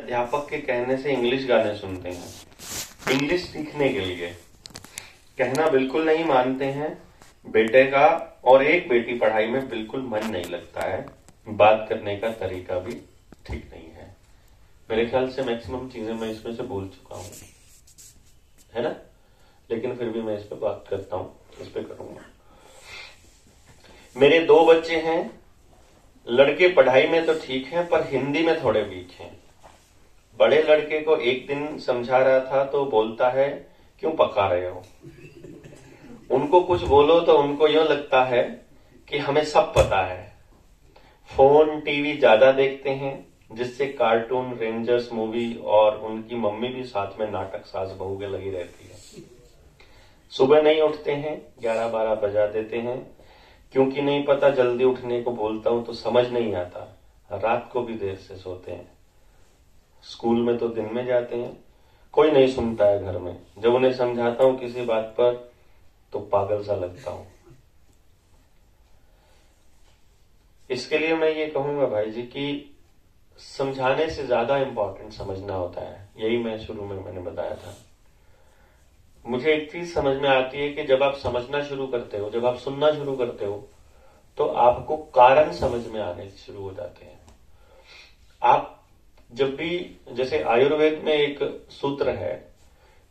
अध्यापक के कहने से इंग्लिश गाने सुनते हैं इंग्लिश सीखने के लिए। कहना बिल्कुल नहीं मानते हैं बेटे का, और एक बेटी पढ़ाई में बिल्कुल मन नहीं लगता है। बात करने का तरीका भी ठीक नहीं है। मेरे ख्याल से मैक्सिमम चीजें मैं इसमें से बोल चुका हूं, है ना, लेकिन फिर भी मैं इस पे बात करता हूं, इस पे करूंगा। मेरे 2 बच्चे हैं। लड़के पढ़ाई में तो ठीक हैं पर हिंदी में थोड़े वीक हैं। बड़े लड़के को एक दिन समझा रहा था तो बोलता है क्यों पका रहे हो। उनको कुछ बोलो तो उनको यूं लगता है कि हमें सब पता है। फोन टीवी ज्यादा देखते हैं जिससे कार्टून, रेंजर्स मूवी और उनकी मम्मी भी साथ में नाटक सास बहू के लगी रहती है। सुबह नहीं उठते हैं, 11-12 बजा देते हैं। क्योंकि नहीं पता, जल्दी उठने को बोलता हूं तो समझ नहीं आता। रात को भी देर से सोते हैं। स्कूल में तो दिन में जाते हैं। कोई नहीं सुनता है घर में। जब उन्हें समझाता हूं किसी बात पर तो पागल सा लगता हूं। इसके लिए मैं ये कहूंगा भाई जी कि समझाने से ज्यादा इंपॉर्टेंट समझना होता है। यही मैं शुरू में मैंने बताया था। मुझे एक चीज समझ में आती है कि जब आप समझना शुरू करते हो, जब आप सुनना शुरू करते हो, तो आपको कारण समझ में आने शुरू हो जाते हैं। आप जब भी, जैसे आयुर्वेद में एक सूत्र है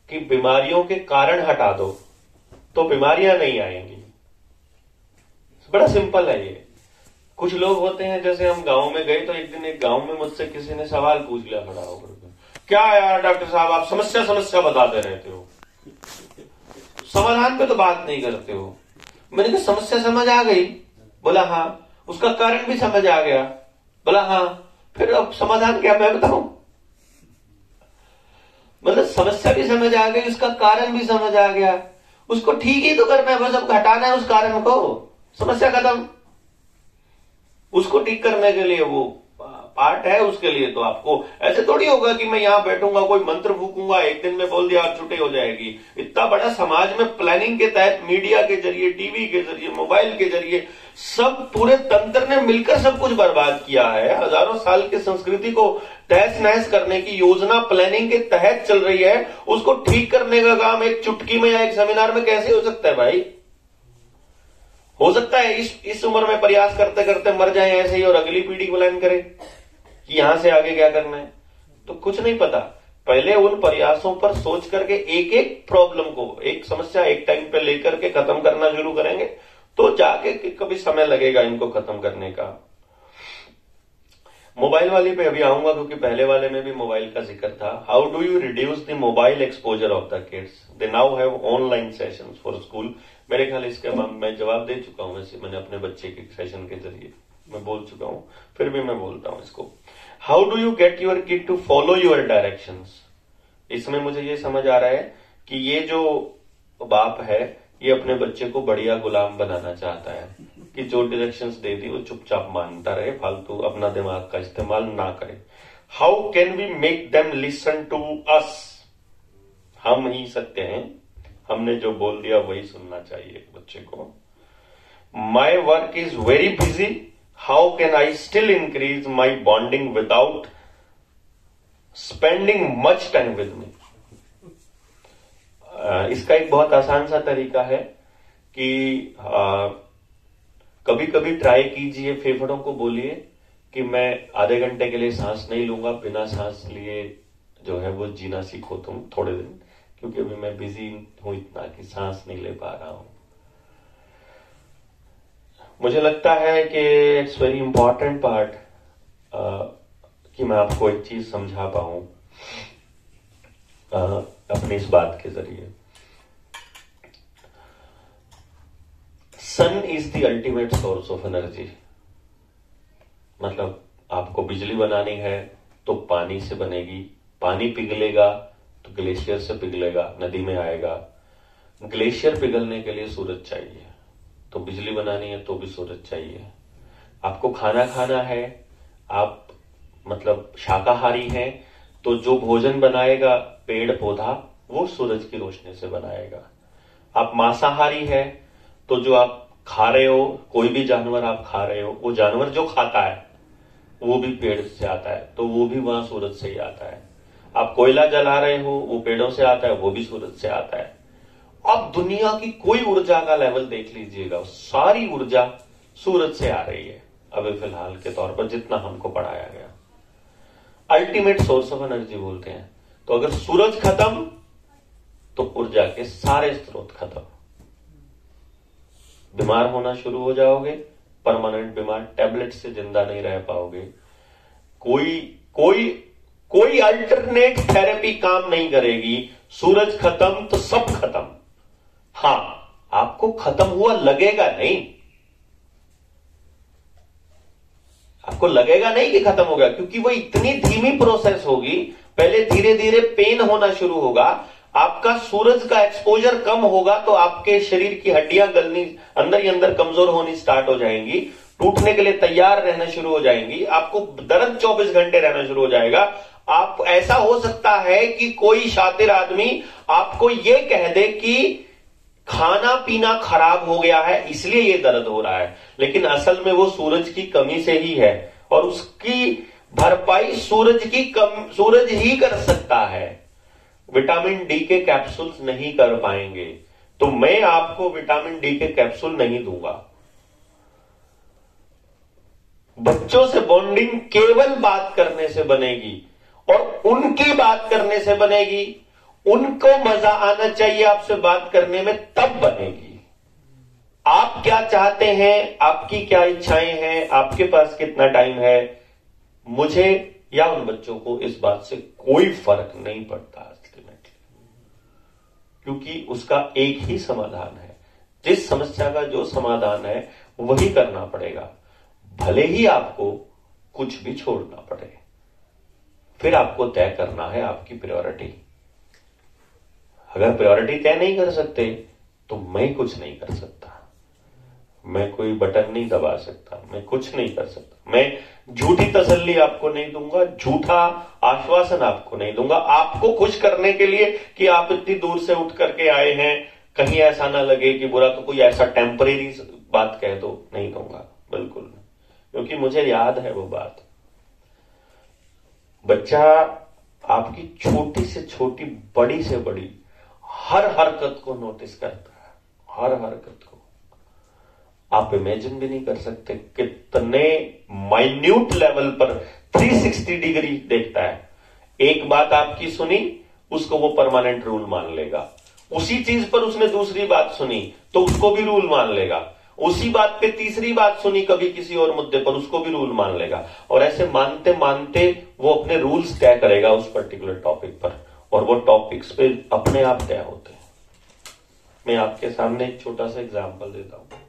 कि बीमारियों के कारण हटा दो तो बीमारियां नहीं आएंगी। बड़ा सिंपल है ये। कुछ लोग होते हैं, जैसे हम गांव में गए तो एक दिन एक गांव में मुझसे किसी ने सवाल पूछ लिया खड़ा होकर, क्या यार डॉक्टर साहब आप समस्या बताते रहते हो, समाधान पे तो बात नहीं करते हो। मैंने कहा समस्या समझ आ गई? बोला हाँ। उसका कारण भी समझ आ गया? बोला हाँ। फिर अब समाधान क्या मैं बताऊं? मतलब समस्या भी समझ आ गई, उसका कारण भी समझ आ गया, उसको ठीक ही तो करना है, बस अब हटाना है उस कारण को, समस्या खत्म। उसको ठीक करने के लिए वो पार्ट है, उसके लिए तो आपको ऐसे थोड़ी होगा कि मैं यहां बैठूंगा, कोई मंत्र फूकूंगा, एक दिन में बोल दिया और छुट्टी हो जाएगी। इतना बड़ा समाज में प्लानिंग के तहत मीडिया के जरिए, टीवी के जरिए, मोबाइल के जरिए सब पूरे तंत्र ने मिलकर सब कुछ बर्बाद किया है। हजारों साल की संस्कृति को तहस नहस करने की योजना प्लानिंग के तहत चल रही है। उसको ठीक करने का काम एक चुटकी में या एक सेमिनार में कैसे हो सकता है भाई? हो सकता है इस उम्र में प्रयास करते करते मर जाए ऐसे ही और अगली पीढ़ी प्लान करे कि यहां से आगे क्या करना है, तो कुछ नहीं पता। पहले उन प्रयासों पर सोच करके एक एक प्रॉब्लम को, एक समस्या एक टाइम पे लेकर के खत्म करना शुरू करेंगे तो जाके कभी समय लगेगा इनको खत्म करने का। मोबाइल वाले पे अभी आऊंगा क्योंकि पहले वाले में भी मोबाइल का जिक्र था। How do you reduce the mobile exposure of the kids? They now have online sessions for school. मेरे ख्याल इसके मैं जवाब दे चुका हूं, वैसे मैंने अपने बच्चे के सेशन के जरिए मैं बोल चुका हूं, फिर भी मैं बोलता हूं इसको। How do you get your kid to follow your directions? इसमें मुझे ये समझ आ रहा है कि ये जो बाप है ये अपने बच्चे को बढ़िया गुलाम बनाना चाहता है कि जो डायरेक्शंस दे दी वो चुपचाप मानता रहे, फालतू अपना दिमाग का इस्तेमाल ना करे। How can we make them listen to us? हम ही सत्य हैं, हमने जो बोल दिया वही सुनना चाहिए बच्चे को। My work is very busy, how can I still increase my bonding without spending much time with me? इसका एक बहुत आसान सा तरीका है कि कभी कभी ट्राई कीजिए, फेफड़ों को बोलिए कि मैं आधे घंटे के लिए सांस नहीं लूंगा, बिना सांस लिए जो है वो जीना सीखो तुम थोड़े दिन, क्योंकि अभी मैं बिजी हूं इतना कि सांस नहीं ले पा रहा हूं। मुझे लगता है कि इट्स वेरी इंपॉर्टेंट पार्ट कि मैं आपको एक चीज समझा पाऊं अपनी इस बात के जरिए। Sun is the ultimate source of energy. मतलब आपको बिजली बनानी है तो पानी से बनेगी, पानी पिघलेगा तो ग्लेशियर से पिघलेगा, नदी में आएगा। ग्लेशियर पिघलने के लिए सूरज चाहिए, तो बिजली बनानी है तो भी सूरज चाहिए। आपको खाना खाना है, आप मतलब शाकाहारी हैं, तो जो भोजन बनाएगा पेड़ पौधा वो सूरज की रोशनी से बनाएगा। आप मांसाहारी है तो जो आप खा रहे हो, कोई भी जानवर आप खा रहे हो, वो जानवर जो खाता है वो भी पेड़ से आता है, तो वो भी वहां सूरज से ही आता है। आप कोयला जला रहे हो, वो पेड़ों से आता है, वो भी सूरज से आता है। अब दुनिया की कोई ऊर्जा का लेवल देख लीजिएगा, सारी ऊर्जा सूरज से आ रही है अभी फिलहाल के तौर पर, जितना हमको पढ़ाया गया। अल्टीमेट सोर्स ऑफ एनर्जी बोलते हैं। तो अगर सूरज खत्म तो ऊर्जा के सारे स्रोत खत्म, बीमार होना शुरू हो जाओगे, परमानेंट बीमार, टैबलेट से जिंदा नहीं रह पाओगे। कोई कोई कोई अल्टरनेट थेरेपी काम नहीं करेगी। सूरज खत्म तो सब खत्म। हां, आपको खत्म हुआ लगेगा नहीं, आपको लगेगा नहीं कि खत्म हो गया, क्योंकि वो इतनी धीमी प्रोसेस होगी। पहले धीरे धीरे पेन होना शुरू होगा, आपका सूरज का एक्सपोजर कम होगा तो आपके शरीर की हड्डियां गलनी, अंदर ही अंदर कमजोर होनी स्टार्ट हो जाएंगी, टूटने के लिए तैयार रहना शुरू हो जाएंगी, आपको दर्द 24 घंटे रहना शुरू हो जाएगा। आप, ऐसा हो सकता है कि कोई शातिर आदमी आपको यह कह दे कि खाना पीना खराब हो गया है इसलिए ये दर्द हो रहा है, लेकिन असल में वो सूरज की कमी से ही है, और उसकी भरपाई सूरज ही कर सकता है। विटामिन डी के कैप्सूल्स नहीं कर पाएंगे, तो मैं आपको विटामिन डी के कैप्सूल नहीं दूंगा। बच्चों से बॉन्डिंग केवल बात करने से बनेगी, और उनकी बात करने से बनेगी। उनको मजा आना चाहिए आपसे बात करने में, तब बनेगी। आप क्या चाहते हैं, आपकी क्या इच्छाएं हैं, आपके पास कितना टाइम है, मुझे या उन बच्चों को इस बात से कोई फर्क नहीं पड़ता अल्टीमेटली, क्योंकि उसका एक ही समाधान है। जिस समस्या का जो समाधान है वही करना पड़ेगा, भले ही आपको कुछ भी छोड़ना पड़े। फिर आपको तय करना है आपकी प्रायोरिटी। अगर प्रायोरिटी तय नहीं कर सकते तो मैं कुछ नहीं कर सकता, मैं कोई बटन नहीं दबा सकता, मैं कुछ नहीं कर सकता। मैं झूठी तसल्ली आपको नहीं दूंगा, झूठा आश्वासन आपको नहीं दूंगा, आपको खुश करने के लिए कि आप इतनी दूर से उठ करके आए हैं, कहीं ऐसा ना लगे कि बुरा, तो कोई ऐसा टेम्परेरी बात कह दो, नहीं दूंगा, बिल्कुल नहीं, क्योंकि मुझे याद है वो बात। बच्चा आपकी छोटी से छोटी, बड़ी से बड़ी हर हरकत को नोटिस करता है, हर हरकत को। आप इमेजिन भी नहीं कर सकते कितने माइन्यूट लेवल पर 360 डिग्री देखता है। एक बात आपकी सुनी, उसको वो परमानेंट रूल मान लेगा। उसी चीज पर उसने दूसरी बात सुनी तो उसको भी रूल मान लेगा। उसी बात पे तीसरी बात सुनी कभी किसी और मुद्दे पर, उसको भी रूल मान लेगा। और ऐसे मानते मानते वो अपने रूल्स तय करेगा उस पर्टिकुलर टॉपिक पर, और वो टॉपिक्स पे अपने आप तय होते हैं। मैं आपके सामने एक छोटा सा एग्जांपल देता हूं।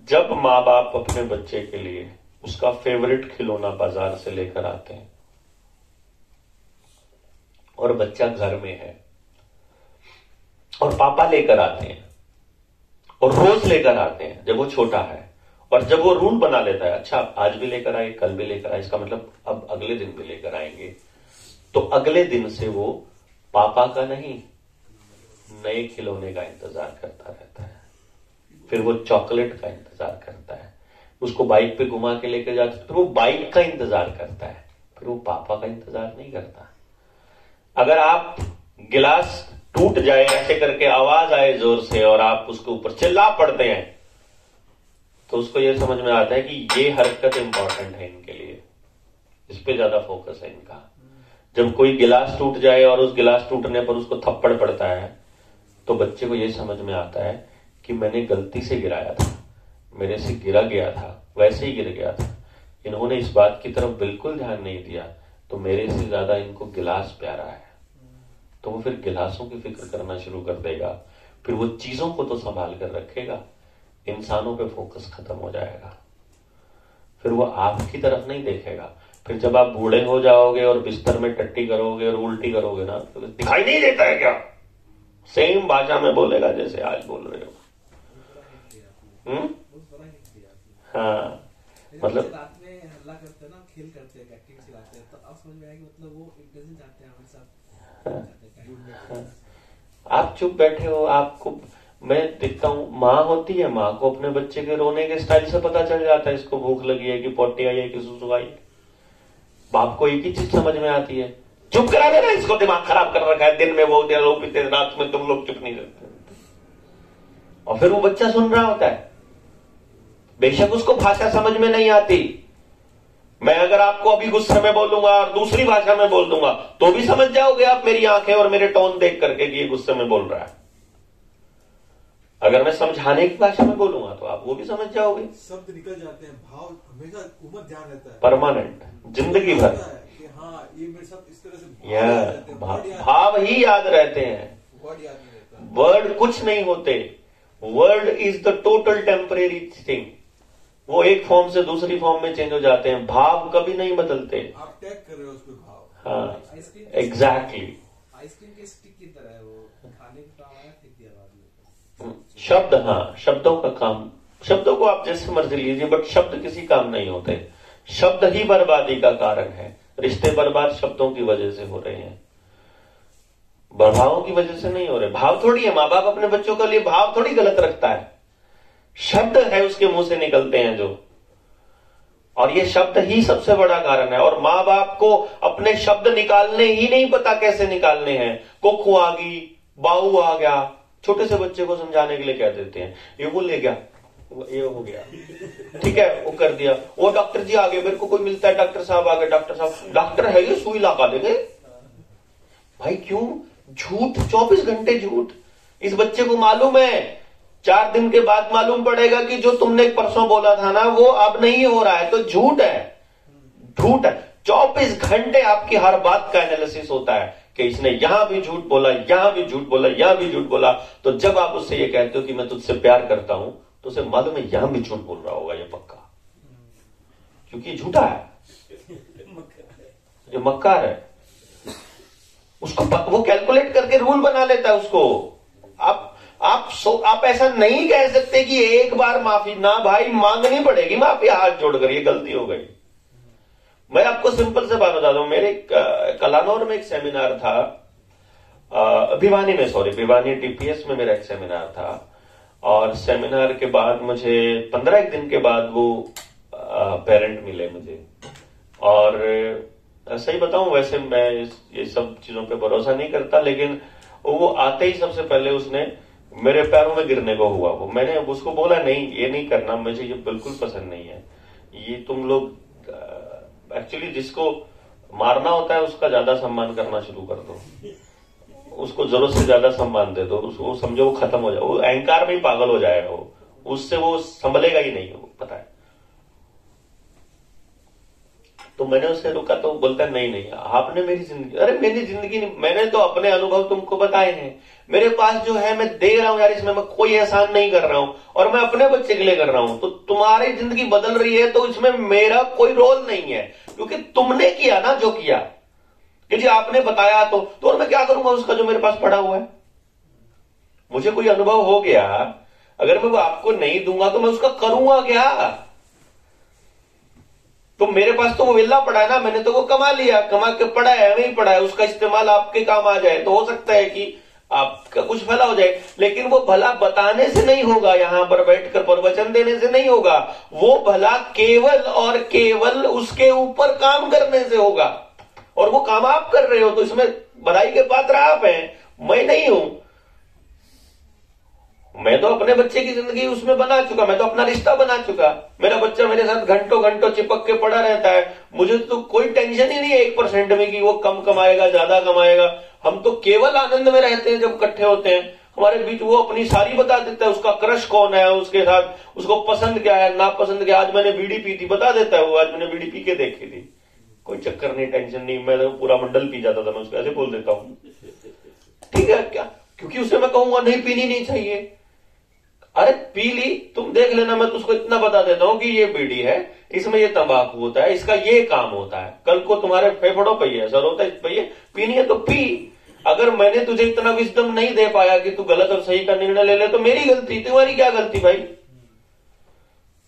जब माँ बाप अपने बच्चे के लिए उसका फेवरेट खिलौना बाजार से लेकर आते हैं और बच्चा घर में है और पापा लेकर आते हैं और रोज लेकर आते हैं जब वो छोटा है, और जब वो रूल बना लेता है, अच्छा आज भी लेकर आए, कल भी लेकर आए, इसका मतलब अब अगले दिन भी लेकर आएंगे, तो अगले दिन से वो पापा का नहीं, नए खिलौने का इंतजार करता रहता है। फिर वो चॉकलेट का इंतजार करता है, उसको बाइक पे घुमा के लेकर जाता है, फिर वो बाइक का इंतजार करता है, फिर वो पापा का इंतजार नहीं करता। अगर आप गिलास टूट जाए, ऐसे करके आवाज आए जोर से और आप उसके ऊपर चिल्ला पड़ते हैं, तो उसको यह समझ में आता है कि ये हरकत इंपॉर्टेंट है इनके लिए, इस पे ज्यादा फोकस है इनका। जब कोई गिलास टूट जाए और उस गिलास टूटने पर उसको थप्पड़ पड़ता है, तो बच्चे को यह समझ में आता है कि मैंने गलती से गिराया था, मेरे से गिरा गया था, वैसे ही गिर गया था, इन्होंने इस बात की तरफ बिल्कुल ध्यान नहीं दिया, तो मेरे से ज्यादा इनको गिलास प्यारा है। तो वो फिर गिलासों की फिक्र करना शुरू कर देगा, फिर वो चीजों को तो संभाल कर रखेगा, इंसानों पे फोकस खत्म हो जाएगा, फिर वो आपकी तरफ नहीं देखेगा। फिर जब आप बूढ़े हो जाओगे और बिस्तर में टट्टी करोगे और उल्टी करोगे ना, तो दिखाई नहीं देता है क्या? सेम भाषा में बोलेगा जैसे आज बोल रहे हो। हाँ, मतलब रात में हल्ला करते हैं ना, खेल करते हैं, एक्टिंग चलाते हैं, तो अब समझ में आया कि मतलब वो एक डजन चाहते हैं हमारे साथ। आप चुप बैठे हो, आपको मैं देखता हूं माँ होती है, माँ को अपने बच्चे के रोने के स्टाइल से पता चल जाता है इसको भूख लगी है कि पोटी आई है कि सुसु आई है। बाप को एक ही चीज समझ में आती है, चुप करा देना, इसको दिमाग खराब कर रखा है, दिन में वो दिन लोग पीते, रात में तुम लोग चुप नहीं रहते। और फिर वो बच्चा सुन रहा होता है, बेशक उसको भाषा समझ में नहीं आती। मैं अगर आपको अभी गुस्से में बोलूंगा और दूसरी भाषा में बोल दूंगा तो भी समझ जाओगे आप मेरी आंखें और मेरे टोन देख करके कि ये गुस्से में बोल रहा है। अगर मैं समझाने की भाषा में बोलूंगा तो आप वो भी समझ जाओगे। शब्द निकल जाते हैं, भाव हमेशा उम्र ध्यान रहता है, परमानेंट, जिंदगी भर। कि हाँ ये मेरे साथ इस तरह से भाव ही याद रहते हैं, वर्ड याद नहीं रहता। वर्ड कुछ नहीं होते। Word is the total temporary thing. वो एक फॉर्म से दूसरी फॉर्म में चेंज हो जाते हैं, भाव कभी नहीं बदलते। आप टैग कर रहे हो उसको भाव। हाँ, एग्जैक्टली। आइसक्रीम के स्टिक की तरह है, वो खाने का काम आया, फेंक दिया बाद में। शब्द, हाँ, शब्दों का काम, शब्दों को आप जैसे मर्जी लीजिए, बट शब्द किसी काम नहीं होते। शब्द ही बर्बादी का कारण है। रिश्ते बर्बाद शब्दों की वजह से हो रहे हैं, भावों की वजह से नहीं हो रहे। भाव थोड़ी है, माँ बाप अपने बच्चों के लिए भाव थोड़ी गलत रखता है, शब्द है उसके मुंह से निकलते हैं जो, और ये शब्द ही सबसे बड़ा कारण है। और माँ बाप को अपने शब्द निकालने ही नहीं पता कैसे निकालने हैं। कोको आ गई, बाऊ आ गया, छोटे से बच्चे को समझाने के लिए कह देते हैं, ये वो ले गया, ये हो गया, ठीक है, वो कर दिया। वो डॉक्टर जी आ गए, मेरे को कोई मिलता है, डॉक्टर साहब आ गए, डॉक्टर साहब, डॉक्टर है ये, सुई लगा देंगे। भाई क्यों? झूठ, 24 घंटे झूठ। इस बच्चे को मालूम है 4 दिन के बाद मालूम पड़ेगा कि जो तुमने परसों बोला था ना वो अब नहीं हो रहा है, तो झूठ है, झूठ है। 24 घंटे आपकी हर बात का एनालिसिस होता है कि इसने यहां भी झूठ बोला, यहां भी झूठ बोला, यहां भी झूठ बोला। तो जब आप उससे ये कहते हो कि मैं तुझसे प्यार करता हूं, तो उसे मालूम है यहां भी झूठ बोल रहा होगा ये पक्का, क्योंकि झूठा है, ये मक्कार है। उसको वो कैलकुलेट करके रूल बना लेता है उसको। आप ऐसा नहीं कह सकते कि एक बार माफी ना, भाई मांगनी पड़ेगी माफी हाथ जोड़कर, ये गलती हो गई। मैं आपको सिंपल से बात बता दूं, मेरे कलानौर में एक सेमिनार था, भिवानी टीपीएस में मेरा एक सेमिनार था। और सेमिनार के बाद मुझे 15 दिन के बाद वो पेरेंट मिले मुझे। और सही बताऊं, वैसे मैं ये सब चीजों पे भरोसा नहीं करता, लेकिन वो आते ही सबसे पहले उसने मेरे पैरों में गिरने को हुआ। वो मैंने उसको बोला नहीं, ये नहीं करना, मुझे ये बिल्कुल पसंद नहीं है। ये तुम लोग एक्चुअली जिसको मारना होता है उसका ज्यादा सम्मान करना शुरू कर दो, उसको जरूरत से ज्यादा सम्मान दे दो, उसको समझो वो खत्म हो जाए, वो अहंकार में ही पागल हो जाएगा, वो उससे वो संभलेगा ही नहीं, वो पता है। तो मैंने उससे रुका तो बोलता नहीं आपने मेरी जिंदगी, अरे मेरी जिंदगी नहीं, मैंने तो अपने अनुभव तुमको बताए हैं, मेरे पास जो है मैं दे रहा हूं यार, इसमें मैं कोई एहसान नहीं कर रहा हूं, और मैं अपने बच्चे के लिए कर रहा हूं। तो तुम्हारी जिंदगी बदल रही है तो इसमें मेरा कोई रोल नहीं है, क्योंकि तुमने किया ना जो किया, कि जी आपने बताया तो और मैं क्या करूंगा उसका जो मेरे पास पड़ा हुआ है। मुझे कोई अनुभव हो गया, अगर मैं वो आपको नहीं दूंगा तो मैं उसका करूंगा क्या? तो मेरे पास तो वो वेला पड़ा है ना, मैंने तो वो कमा लिया, कमा के पड़ा है, वही पड़ा है, उसका इस्तेमाल आपके काम आ जाए तो हो सकता है कि आपका कुछ भला हो जाए। लेकिन वो भला बताने से नहीं होगा, यहां पर बैठकर प्रवचन देने से नहीं होगा, वो भला केवल और केवल उसके ऊपर काम करने से होगा। और वो काम आप कर रहे हो तो इसमें बधाई के पात्र आप हैं, मैं नहीं हूं। मैं तो अपने बच्चे की जिंदगी उसमें बना चुका, मैं तो अपना रिश्ता बना चुका। मेरा बच्चा मेरे साथ घंटों घंटों चिपक के पड़ा रहता है, मुझे तो कोई टेंशन ही नहीं है 1% में कि वो कम कमाएगा ज्यादा कमाएगा। हम तो केवल आनंद में रहते हैं जब इकट्ठे होते हैं। हमारे बीच वो अपनी सारी बता देता है, उसका क्रश कौन है, उसके साथ उसको पसंद क्या है, नापसंद क्या। आज मैंने बीड़ी पी थी, बता देता है वो, आज मैंने बीड़ी पी के देखी थी। कोई चक्कर नहीं, टेंशन नहीं, मैं तो पूरा मंडल पी जाता था, मैं उसको ऐसे बोल देता हूं, ठीक है क्या, क्योंकि उसे मैं कहूंगा नहीं पीनी नहीं चाहिए। अरे पी ली, तुम देख लेना, मैं तुझको इतना बता देता हूं कि ये बीड़ी है, इसमें ये तंबाकू होता है, इसका ये काम होता है, कल को तुम्हारे फेफड़ों पे ये असर होता है, इस पे ये पीनी है तो पी। अगर मैंने तुझे इतना विजडम नहीं दे पाया कि तू गलत और सही का निर्णय ले ले तो मेरी गलती, तुम्हारी क्या गलती भाई?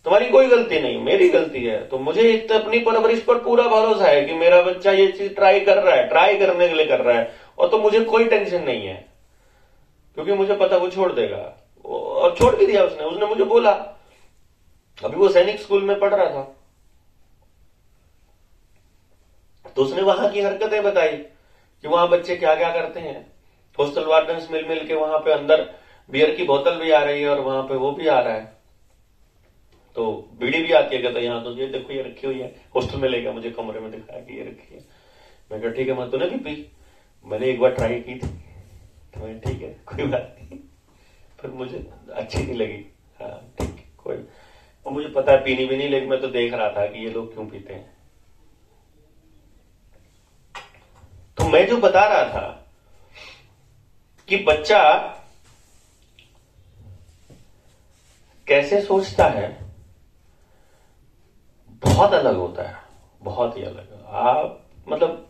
तुम्हारी कोई गलती नहीं, मेरी गलती है। तो मुझे अपनी परवरिश पर पूरा भरोसा है कि मेरा बच्चा ये चीज ट्राई कर रहा है, ट्राई करने के लिए कर रहा है, और तो मुझे कोई टेंशन नहीं है, क्योंकि मुझे पता वो छोड़ देगा। और छोड़ भी दिया उसने। उसने मुझे बोला, अभी वो सैनिक स्कूल में पढ़ रहा था, तो उसने वहां की हरकतें बताई कि वहां बच्चे क्या क्या करते हैं। हॉस्टल वार्डन्स मिल मिल के वहां पे अंदर बियर की बोतल भी आ रही है और वहां पे वो भी आ रहा है, तो बीड़ी भी आती है। कहता यहाँ तो ये देखो ये रखी हुई है। हॉस्टल में लेकर मुझे कमरे में दिखाया कि ये रखी है। मैं कहा ठीक है, मैं तूने भी पी? मैंने एक बार ट्राई की थी। तो मैं ठीक है कोई बात नहीं, फिर मुझे अच्छी नहीं लगी। हाँ ठीक है कोई, और मुझे पता है पीनी भी नहीं, लेकिन मैं तो देख रहा था कि ये लोग क्यों पीते हैं। तो मैं जो बता रहा था कि बच्चा कैसे सोचता है बहुत अलग होता है, बहुत ही अलग। आप मतलब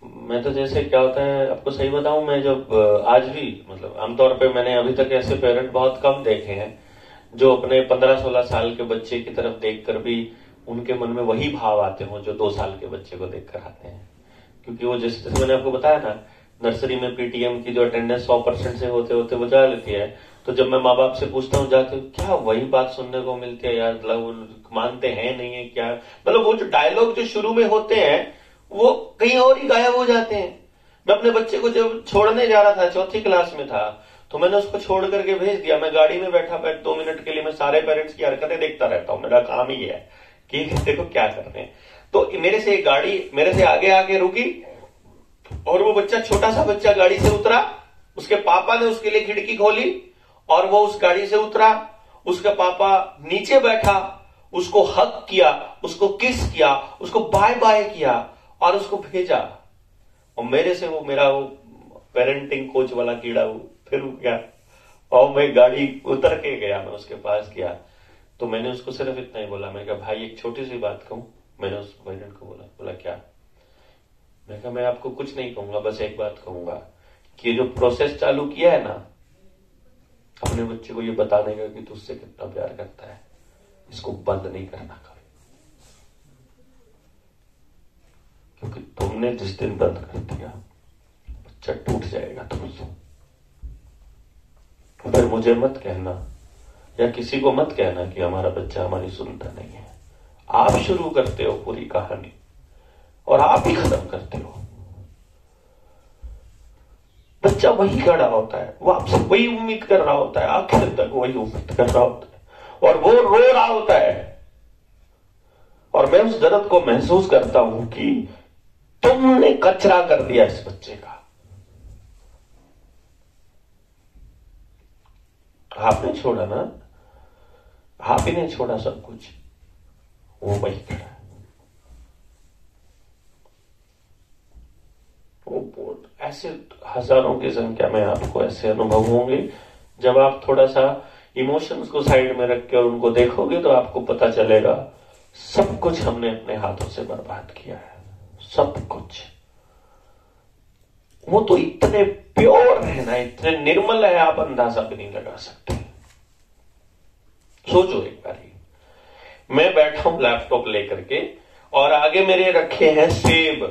मैं तो जैसे क्या होता है आपको सही बताऊं, मैं जब आज भी मतलब आमतौर पे मैंने अभी तक ऐसे पेरेंट बहुत कम देखे हैं जो अपने 15-16 साल के बच्चे की तरफ देखकर भी उनके मन में वही भाव आते हों जो 2 साल के बच्चे को देखकर आते हैं। क्योंकि वो जैसे मैंने आपको बताया ना, नर्सरी में पीटीएम की जो अटेंडेंस 100% से होते होते वो जा लेती है, तो जब मैं माँ बाप से पूछता हूँ जाके, क्या वही बात सुनने को मिलती है यार, मतलब मानते हैं नहीं है क्या, मतलब वो जो डायलॉग जो शुरू में होते हैं वो कहीं और ही गायब हो जाते हैं। मैं अपने बच्चे को जब छोड़ने जा रहा था, 4th क्लास में था, तो मैंने उसको छोड़ करके भेज दिया। मैं गाड़ी में बैठा 2 मिनट के लिए मैं सारे पेरेंट्स की हरकतें देखता रहता हूं, मेरा काम ही है कि देखो क्या कर रहे हैं। तो मेरे से एक गाड़ी मेरे से आगे आके रुकी और वो बच्चा, छोटा सा बच्चा गाड़ी से उतरा, उसके पापा ने उसके लिए खिड़की खोली और वो उस गाड़ी से उतरा, उसका पापा नीचे बैठा, उसको हक किया, उसको किस किया, उसको बाय बाय किया और उसको भेजा। और मेरे से वो मेरा वो पेरेंटिंग कोच वाला कीड़ा वो फिर उठ गया और मैं गाड़ी उतर के गया, मैं उसके पास गया। तो मैंने उसको सिर्फ इतना ही बोला, मैं कहा भाई एक छोटी सी बात कहूं। मैंने उस पेरेंट को बोला क्या? मैं कहा मैं आपको कुछ नहीं कहूंगा, बस एक बात कहूंगा कि ये जो प्रोसेस चालू किया है ना अपने बच्चे को ये बताने का कि तू उससे कितना प्यार करता है, इसको बंद नहीं करना कभी। क्योंकि तुमने जिस दिन बंद कर दिया बच्चा टूट जाएगा तुमसे। फिर मुझे मत कहना या किसी को मत कहना कि हमारा बच्चा हमारी सुनता नहीं है। आप शुरू करते हो पूरी कहानी और आप ही खत्म करते हो। बच्चा वही खड़ा होता है, वो आपसे वही उम्मीद कर रहा होता है, आखिर तक वही उम्मीद कर रहा होता है और वो रो रहा होता है। और मैं उस दर्द को महसूस करता हूं कि तुमने कचरा कर दिया इस बच्चे का। आपने छोड़ा ना, आप ही ने छोड़ा सब कुछ, वो वही खड़ा है। वो ऐसे हजारों की संख्या में आपको ऐसे अनुभव होंगे जब आप थोड़ा सा इमोशंस को साइड में रख के और उनको देखोगे तो आपको पता चलेगा सब कुछ हमने अपने हाथों से बर्बाद किया है, सब कुछ। वो तो इतने प्योर है ना, इतने निर्मल है, आप अंदाजा भी नहीं लगा सकते। सोचो एक बार, मैं बैठा हूं लैपटॉप लेकर के और आगे मेरे रखे हैं सेब,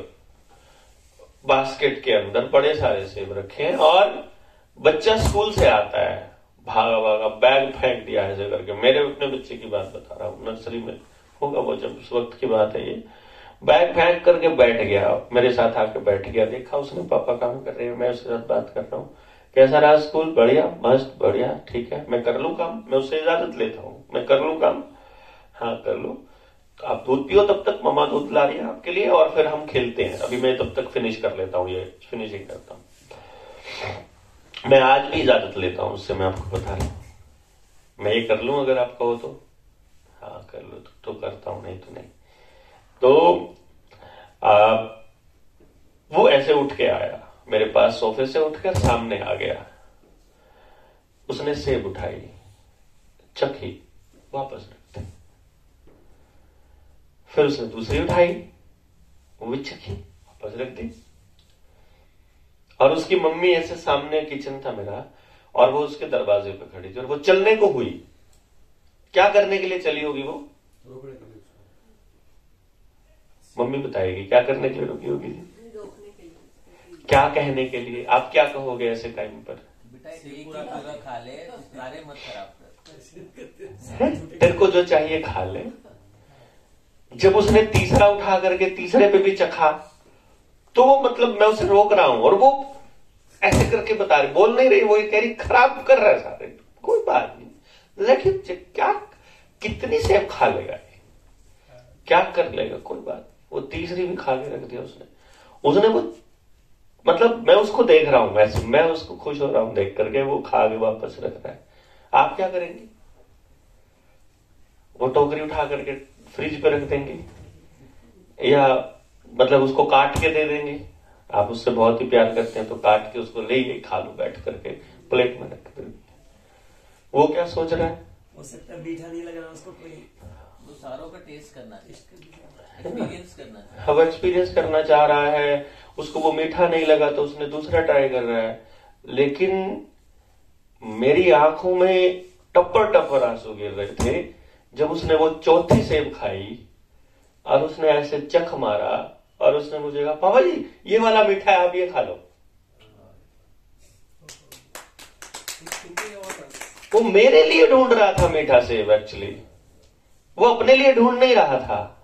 बास्केट के अंदर बड़े सारे सेब रखे हैं, और बच्चा स्कूल से आता है भागा भागा, बैग फेंक दिया ऐसे करके। मेरे अपने बच्चे की बात बता रहा हूं, नर्सरी में होगा वो, जब उस वक्त की बात है ये। बैग फेंक करके बैठ गया, मेरे साथ आके बैठ गया, देखा उसने पापा काम कर रहे हैं, मैं उसके साथ बात कर रहा हूँ। कैसा रहा स्कूल? बढ़िया, मस्त, बढ़िया, ठीक है, मैं कर लूं काम? मैं उससे इजाजत लेता हूँ, मैं कर लूं काम? हाँ कर लो, तो आप दूध पियो तब तक, मम्मा दूध ला रही है आपके लिए, और फिर हम खेलते हैं। अभी मैं तब तक फिनिश कर लेता हूँ, ये फिनिशिंग करता हूँ। मैं आज भी इजाजत लेता हूँ उससे, मैं आपको बता रहा हूँ। मैं ये कर लूं अगर आप कहो तो? हाँ कर लो तो करता हूं, नहीं तो नहीं। तो वो ऐसे उठ के आया मेरे पास, सोफे से उठकर सामने आ गया, उसने सेब उठाई, चखी, वापस रख दी, फिर उसने दूसरी उठाई, वो भी चखी, वापस रख दी। और उसकी मम्मी ऐसे सामने किचन था मेरा, और वो उसके दरवाजे पे खड़ी थी, और वो चलने को हुई। क्या करने के लिए चली होगी वो? मम्मी बताएगी क्या करने के लिए रुकी होगी, क्या कहने के लिए। आप क्या कहोगे ऐसे टाइम पर? पूरा पूरा खा ले, सारे मत खराब कर। तेरे को जो चाहिए खा ले। जब उसने तीसरा उठा करके तीसरे पे भी चखा, तो वो मतलब मैं उसे रोक रहा हूं और वो ऐसे करके बता रही, बोल नहीं रही, वो ये कह रही खराब कर रहा है सारे। कोई बात नहीं, लेट हिम, क्या कितनी सेब खा लेगा, क्या कर लेगा, कोई बात। वो तीसरी भी खा के रख दिया उसने वो मतलब मैं उसको देख रहा हूं, मैं उसको खुश हो रहा हूं देख करके, वो खा के वापस रख रहा है। आप क्या करेंगे? वो टोकरी उठा करके फ्रिज पे रख देंगे या मतलब उसको काट के दे देंगे? आप उससे बहुत ही प्यार करते हैं तो काट के उसको ले ही खा लो, बैठ करके प्लेट में रख देंगे। वो क्या सोच रहा है? हो सकता है मीठा नहीं लग रहा उसको, कोई वो सारों का टेस्ट करना, एक्सपीरियंस करना। अब एक्सपीरियंस करना चाह रहा है, उसको वो मीठा नहीं लगा तो उसने दूसरा ट्राई कर रहा है। लेकिन मेरी आंखों में टप्पर टप्पर आंसू गिर रहे थे जब उसने वो चौथी सेब खाई और उसने ऐसे चख मारा और उसने मुझे कहा, पापा जी ये वाला मीठा है, आप ये खा लो। वो मेरे लिए ढूंढ रहा था मीठा सेब, एक्चुअली वो अपने लिए ढूंढ नहीं रहा था।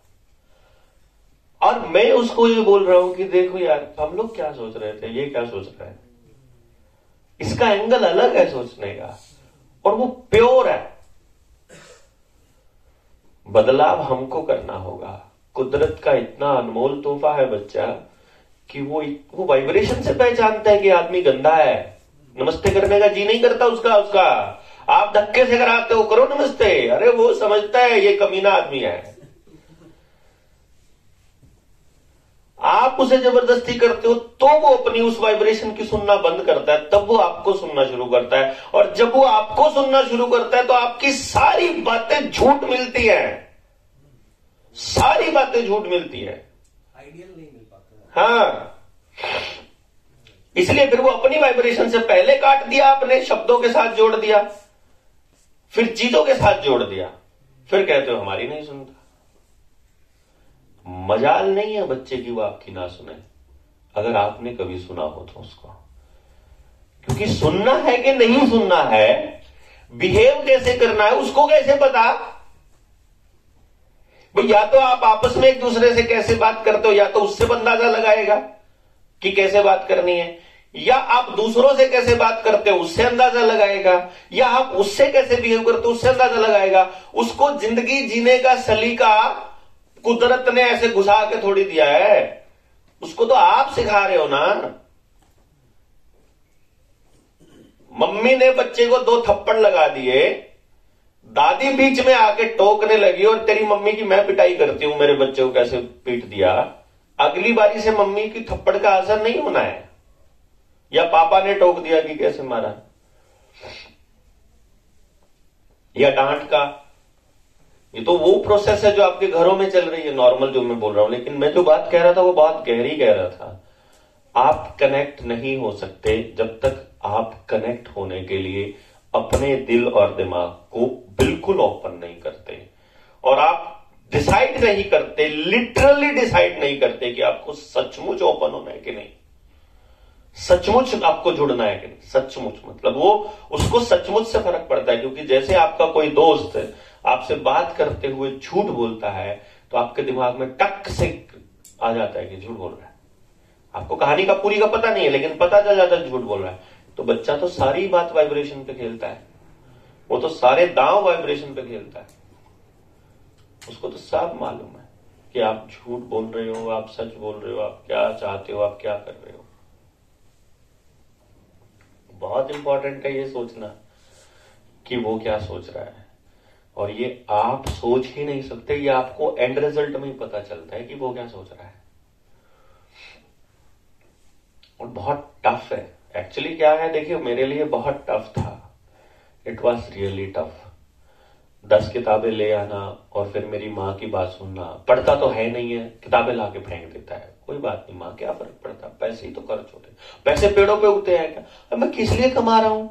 और मैं उसको ये बोल रहा हूं कि देखो यार, हम लोग क्या सोच रहे थे, ये क्या सोच रहा है, इसका एंगल अलग है सोचने का, और वो प्योर है। बदलाव हमको करना होगा। कुदरत का इतना अनमोल तोहफा है बच्चा कि वो वाइब्रेशन से पहचानता है कि आदमी गंदा है। नमस्ते करने का जी नहीं करता उसका आप धक्के से कराते हो, करो नमस्ते, अरे वो समझता है ये कमीना आदमी है। आप उसे जबरदस्ती करते हो तो वो अपनी उस वाइब्रेशन की सुनना बंद करता है, तब वो आपको सुनना शुरू करता है। और जब वो आपको सुनना शुरू करता है तो आपकी सारी बातें झूठ मिलती हैं, सारी बातें झूठ मिलती है, आइडियल नहीं मिल पाता। हाँ, इसलिए फिर वो अपनी वाइब्रेशन से पहले काट दिया, आपने शब्दों के साथ जोड़ दिया, फिर चीजों के साथ जोड़ दिया, फिर कहते हो हमारी नहीं सुनता। मजाल नहीं है बच्चे की वो आपकी ना सुने, अगर आपने कभी सुना हो तो उसको। क्योंकि सुनना है कि नहीं सुनना है, बिहेव कैसे करना है उसको कैसे पता? भाई या तो आप आपस में एक दूसरे से कैसे बात करते हो, या तो उससे अंदाजा लगाएगा कि कैसे बात करनी है, या आप दूसरों से कैसे बात करते हो उससे अंदाजा लगाएगा, या आप उससे कैसे बिहेव करते हो उससे अंदाजा लगाएगा। उसको जिंदगी जीने का सलीका कुदरत ने ऐसे घुसा के थोड़ी दिया है, उसको तो आप सिखा रहे हो ना। मम्मी ने बच्चे को 2 थप्पड़ लगा दिए, दादी बीच में आके टोकने लगी और तेरी मम्मी की मैं पिटाई करती हूं, मेरे बच्चे को कैसे पीट दिया। अगली बारी से मम्मी की थप्पड़ का असर नहीं होना है, या पापा ने टोक दिया कि कैसे मारा, या डांट का। ये तो वो प्रोसेस है जो आपके घरों में चल रही है, नॉर्मल जो मैं बोल रहा हूं। लेकिन मैं जो बात कह रहा था वो बहुत गहरी कह रहा था। आप कनेक्ट नहीं हो सकते जब तक आप कनेक्ट होने के लिए अपने दिल और दिमाग को बिल्कुल ओपन नहीं करते, और आप डिसाइड नहीं करते, लिटरली डिसाइड नहीं करते कि आपको सचमुच ओपन होना है कि नहीं, सचमुच आपको जुड़ना है कि नहीं। सचमुच मतलब वो उसको सचमुच से फर्क पड़ता है। क्योंकि जैसे आपका कोई दोस्त आपसे बात करते हुए झूठ बोलता है तो आपके दिमाग में टक से आ जाता है कि झूठ बोल रहा है। आपको कहानी का पूरी का पता नहीं है लेकिन पता चल जाता है झूठ बोल रहा है। तो बच्चा तो सारी बात वाइब्रेशन पे खेलता है, वो तो सारे दांव वाइब्रेशन पे खेलता है। उसको तो सब मालूम है कि आप झूठ बोल रहे हो, आप सच बोल रहे हो, आप क्या चाहते हो, आप क्या कर रहे हो। बहुत इंपॉर्टेंट है ये सोचना कि वो क्या सोच रहा है, और ये आप सोच ही नहीं सकते, ये आपको एंड रिजल्ट में ही पता चलता है कि वो क्या सोच रहा है। और बहुत टफ है एक्चुअली। क्या है देखिए, मेरे लिए बहुत टफ था, इट वॉज रियली टफ। 10 किताबें ले आना और फिर मेरी माँ की बात सुनना। पढ़ता तो है नहीं है, किताबें लाके फेंक देता है, कोई बात नहीं माँ क्या फर्क पड़ता, पैसे ही तो खर्च होते, पैसे पेड़ों पे उगते हैं क्या। अब मैं किस लिए कमा रहा हूं,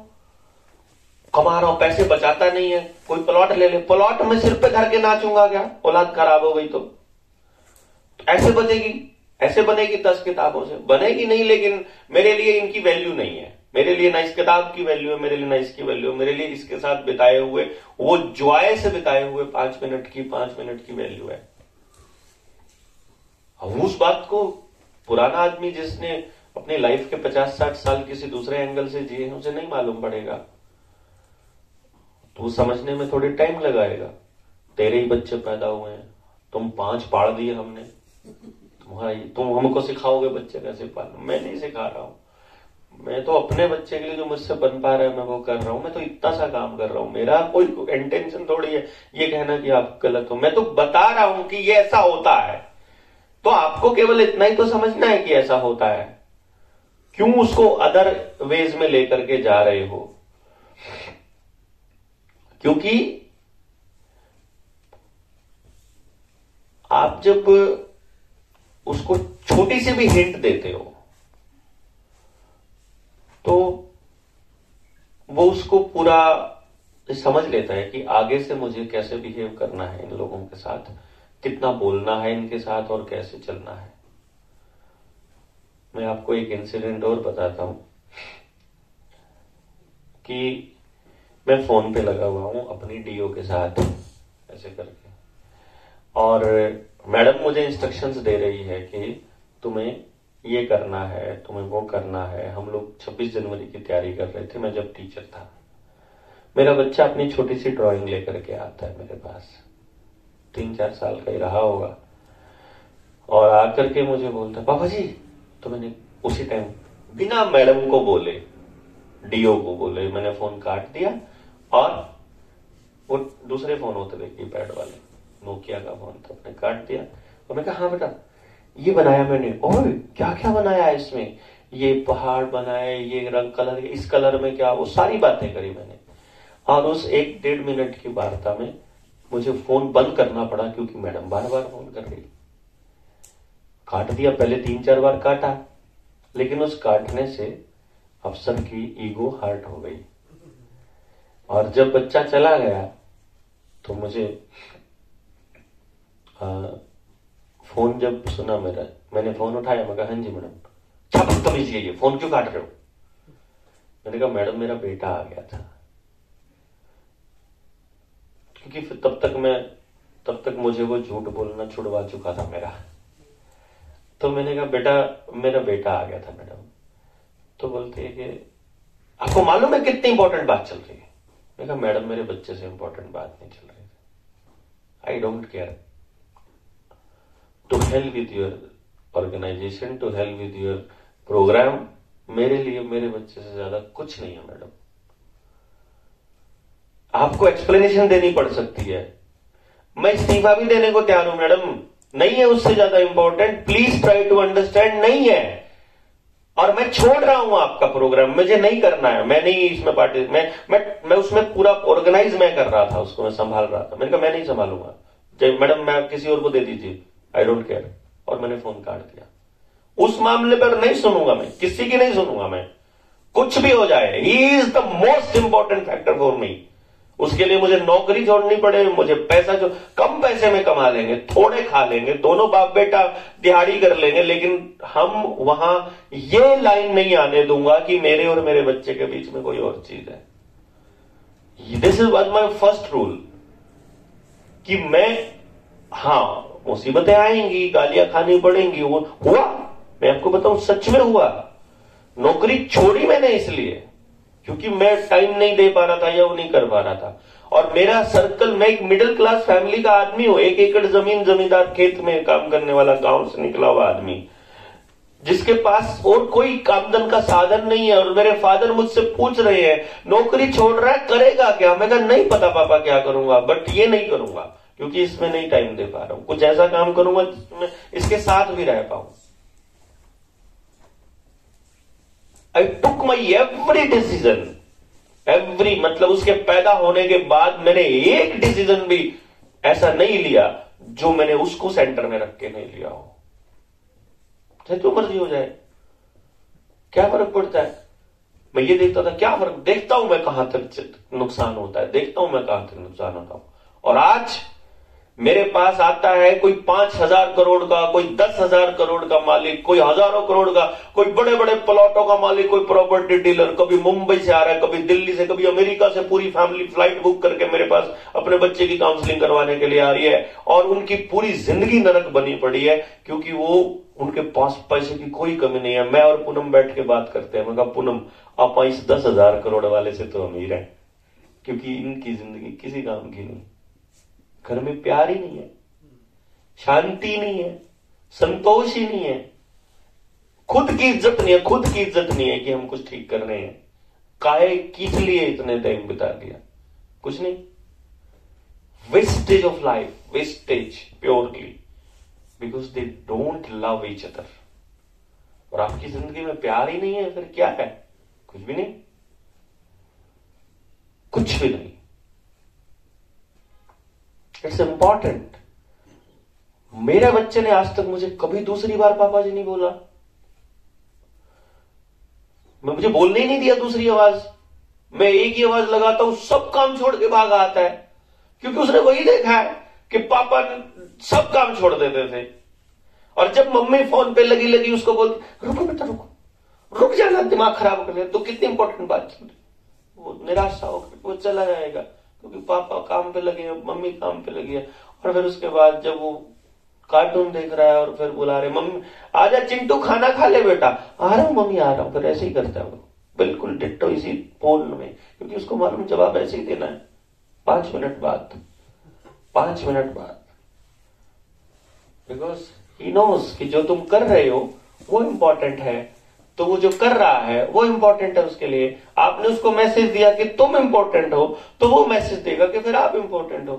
पैसे बचाता नहीं है, कोई प्लॉट ले ले, प्लॉट में सिर पे धर के नाचूंगा क्या, औलाद खराब हो गई तो ऐसे बचेगी, ऐसे बनेगी 10 किताबों से, बनेगी नहीं। लेकिन मेरे लिए इनकी वैल्यू नहीं है, मेरे लिए ना इस किताब की वैल्यू है, मेरे लिए ना इसकी वैल्यू है, मेरे लिए इसके साथ बिताए हुए वो जॉय से बिताए हुए 5 मिनट की वैल्यू है। अब उस बात को पुराना आदमी जिसने अपनी लाइफ के 50-60 साल किसी दूसरे एंगल से जिए हैं उसे नहीं मालूम पड़ेगा, तो वो समझने में थोड़ी टाइम लगाएगा। तेरे ही बच्चे पैदा हुए हैं, तुम 5 पाड़ दिए हमने, तुम हमको सिखाओगे बच्चे कैसे पालना। मैं नहीं सिखा रहा हूं, मैं तो अपने बच्चे के लिए जो मुझसे बन पा रहा है मैं वो कर रहा हूं। मैं तो इतना सा काम कर रहा हूं, मेरा कोई इंटेंशन थोड़ी है ये कहना कि आप गलत हो। मैं तो बता रहा हूं कि ये ऐसा होता है, तो आपको केवल इतना ही तो समझना है कि ऐसा होता है। क्यों उसको अदर वेज में लेकर के जा रहे हो? क्योंकि आप जब उसको छोटी सी भी हिंट देते हो तो वो उसको पूरा समझ लेता है कि आगे से मुझे कैसे बिहेव करना है इन लोगों के साथ, कितना बोलना है इनके साथ और कैसे चलना है। मैं आपको एक इंसिडेंट और बताता हूं कि मैं फोन पे लगा हुआ हूं अपनी डीओ के साथ ऐसे करके, और मैडम मुझे इंस्ट्रक्शंस दे रही है कि तुम्हें ये करना है, तुम्हें वो करना है। हम लोग 26 जनवरी की तैयारी कर रहे थे, मैं जब टीचर था। मेरा बच्चा अपनी छोटी सी ड्राइंग लेकर के आता है मेरे पास, 3-4 साल का ही रहा होगा, और आकर के मुझे बोलता है पापा जी। तो मैंने उसी टाइम बिना मैडम को बोले, डीओ को बोले, मैंने फोन काट दिया और वो दूसरे फोन होते थे कीपैड वाले, नोकिया का फोन था, अपने काट दिया और मैं कहा हाँ बेटा ये बनाया मैंने। और क्या क्या बनाया है इसमें, ये पहाड़ बनाए, ये रंग कलर, इस कलर में क्या, वो सारी बातें करी मैंने। और उस 1-1.5 मिनट की वार्ता में मुझे फोन बंद करना पड़ा क्योंकि मैडम बार बार फोन कर रही। काट दिया, पहले 3-4 बार काटा, लेकिन उस काटने से अफसर की ईगो हर्ट हो गई। और जब बच्चा चला गया तो मुझे फोन जब सुना मेरा, मैंने फोन उठाया, मैं कहा हाँ जी मैडम। क्या बदतमीजी है ये, फोन क्यों काट रहे हो? मैंने कहा मैडम मेरा बेटा आ गया था, क्योंकि फिर तब तक मुझे वो झूठ बोलना छुड़वा चुका था मेरा। तो मैंने कहा बेटा मेरा बेटा आ गया था मैडम। तो बोलते है कि आपको मालूम है कितनी इंपॉर्टेंट बात चल रही है? मैंने कहा मैडम मेरे बच्चे से इंपॉर्टेंट बात नहीं चल रही है, I don't care. To hell with your organisation, to hell with your programme, मेरे लिए मेरे बच्चे से ज्यादा कुछ नहीं है मैडम। आपको एक्सप्लेनेशन देनी पड़ सकती है, मैं इस्तीफा भी देने को तैयार हूं मैडम, नहीं है उससे ज्यादा important, please try to understand. नहीं है, और मैं छोड़ रहा हूं आपका प्रोग्राम, मुझे नहीं करना है, मैं नहीं इसमें पार्टी, मैं उसमें पूरा ऑर्गेनाइज मैं कर रहा था, उसको मैं संभाल रहा था। मैंने कहा मैं नहीं संभालूंगा, मैडम मैं किसी और को दे दीजिए, आई डोंट केयर। और मैंने फोन काट दिया। उस मामले पर नहीं सुनूंगा मैं, किसी की नहीं सुनूंगा मैं, कुछ भी हो जाए। He is the most important factor for me. उसके लिए मुझे नौकरी छोड़नी पड़े, मुझे पैसा जो कम पैसे में कमा लेंगे, थोड़े खा लेंगे, दोनों बाप बेटा दिहाड़ी कर लेंगे, लेकिन हम वहां ये लाइन नहीं आने दूंगा कि मेरे और मेरे बच्चे के बीच में कोई और चीज है। This is one my first rule कि मैं, हाँ मुसीबतें आएंगी, गालियां खानी पड़ेंगी, वो हुआ, मैं आपको बताऊं सच में हुआ। नौकरी छोड़ी मैंने इसलिए क्योंकि मैं टाइम नहीं दे पा रहा था या वो नहीं कर पा रहा था। और मेरा सर्कल, मैं एक मिडिल क्लास फैमिली का आदमी हूं, 1 एकड़ जमीन, जमींदार खेत में काम करने वाला, गांव से निकला हुआ आदमी, जिसके पास और कोई आमदन का साधन नहीं है। और मेरे फादर मुझसे पूछ रहे हैं नौकरी छोड़ रहा है, करेगा क्या? मैं कहा नहीं पता पापा क्या करूंगा, बट ये नहीं करूंगा क्योंकि इसमें नहीं टाइम दे पा रहा हूं। कुछ ऐसा काम करूंगा जिसमें इसके साथ भी रह पाऊं। I took my every decision, मतलब उसके पैदा होने के बाद मैंने एक डिसीजन भी ऐसा नहीं लिया जो मैंने उसको सेंटर में रख के नहीं लिया हो। चाहे जो मर्जी हो जाए, क्या फर्क पड़ता है? मैं ये देखता था, क्या फर्क, देखता हूं मैं कहां तक नुकसान होता है, देखता हूं मैं कहां तक नुकसान होता हूं। और आज मेरे पास आता है कोई 5,000 करोड़ का, कोई 10,000 करोड़ का मालिक, कोई हजारों करोड़ का, कोई बड़े बड़े प्लॉटों का मालिक, कोई प्रॉपर्टी डीलर, कभी मुंबई से आ रहा है, कभी दिल्ली से, कभी अमेरिका से पूरी फैमिली फ्लाइट बुक करके मेरे पास अपने बच्चे की काउंसलिंग करवाने के लिए आ रही है, और उनकी पूरी जिंदगी नरक बनी पड़ी है क्योंकि वो उनके पास पैसे की कोई कमी नहीं है। मैं और पूनम बैठ के बात करते हैं, मैं कहा पूनम आप इस 10,000 करोड़ वाले से तो अमीर है, क्योंकि इनकी जिंदगी किसी काम की नहीं, घर में प्यार ही नहीं है, शांति नहीं है, संतोष ही नहीं है, खुद की इज्जत नहीं है, खुद की इज्जत नहीं है कि हम कुछ ठीक कर रहे हैं। काहे किस लिए इतने टाइम बिता दिया, कुछ नहीं, wastage of life, wastage purely, because they don't love each other. और आपकी जिंदगी में प्यार ही नहीं है, फिर क्या है? कुछ भी नहीं, कुछ भी नहीं। It's important. मेरे बच्चे ने आज तक मुझे कभी दूसरी बार पापा जी नहीं बोला, मुझे बोलने ही नहीं दिया दूसरी आवाज। मैं एक ही आवाज लगाता हूं, सब काम छोड़ के भागा आता है, क्योंकि उसने वही देखा है कि पापा सब काम छोड़ देते थे। और जब मम्मी फोन पे लगी उसको बोलती रुको बेटा रुक जाना, दिमाग खराब कर ले, तो कितनी इंपॉर्टेंट बात चल रही, वो निराशा होकर वो चला जाएगा क्योंकि पापा काम पे लगे हैं, मम्मी काम पे लगी है। और फिर उसके बाद जब वो कार्टून देख रहा है और फिर बुला रहे मम्मी आजा चिंटू खाना खा ले बेटा, आ रहा हूं मम्मी आ रहा हूं, फिर ऐसे ही करता है वो, बिल्कुल डिट्टो इसी फोन में, क्योंकि उसको मालूम जवाब ऐसे ही देना है 5 मिनट बाद, 5 मिनट बाद, बिकॉज ही नोज कि जो तुम कर रहे हो वो इंपॉर्टेंट है, तो वो जो कर रहा है वो इंपॉर्टेंट है उसके लिए। आपने उसको मैसेज दिया कि तुम इंपॉर्टेंट हो, तो वो मैसेज देगा कि फिर आप इंपॉर्टेंट हो।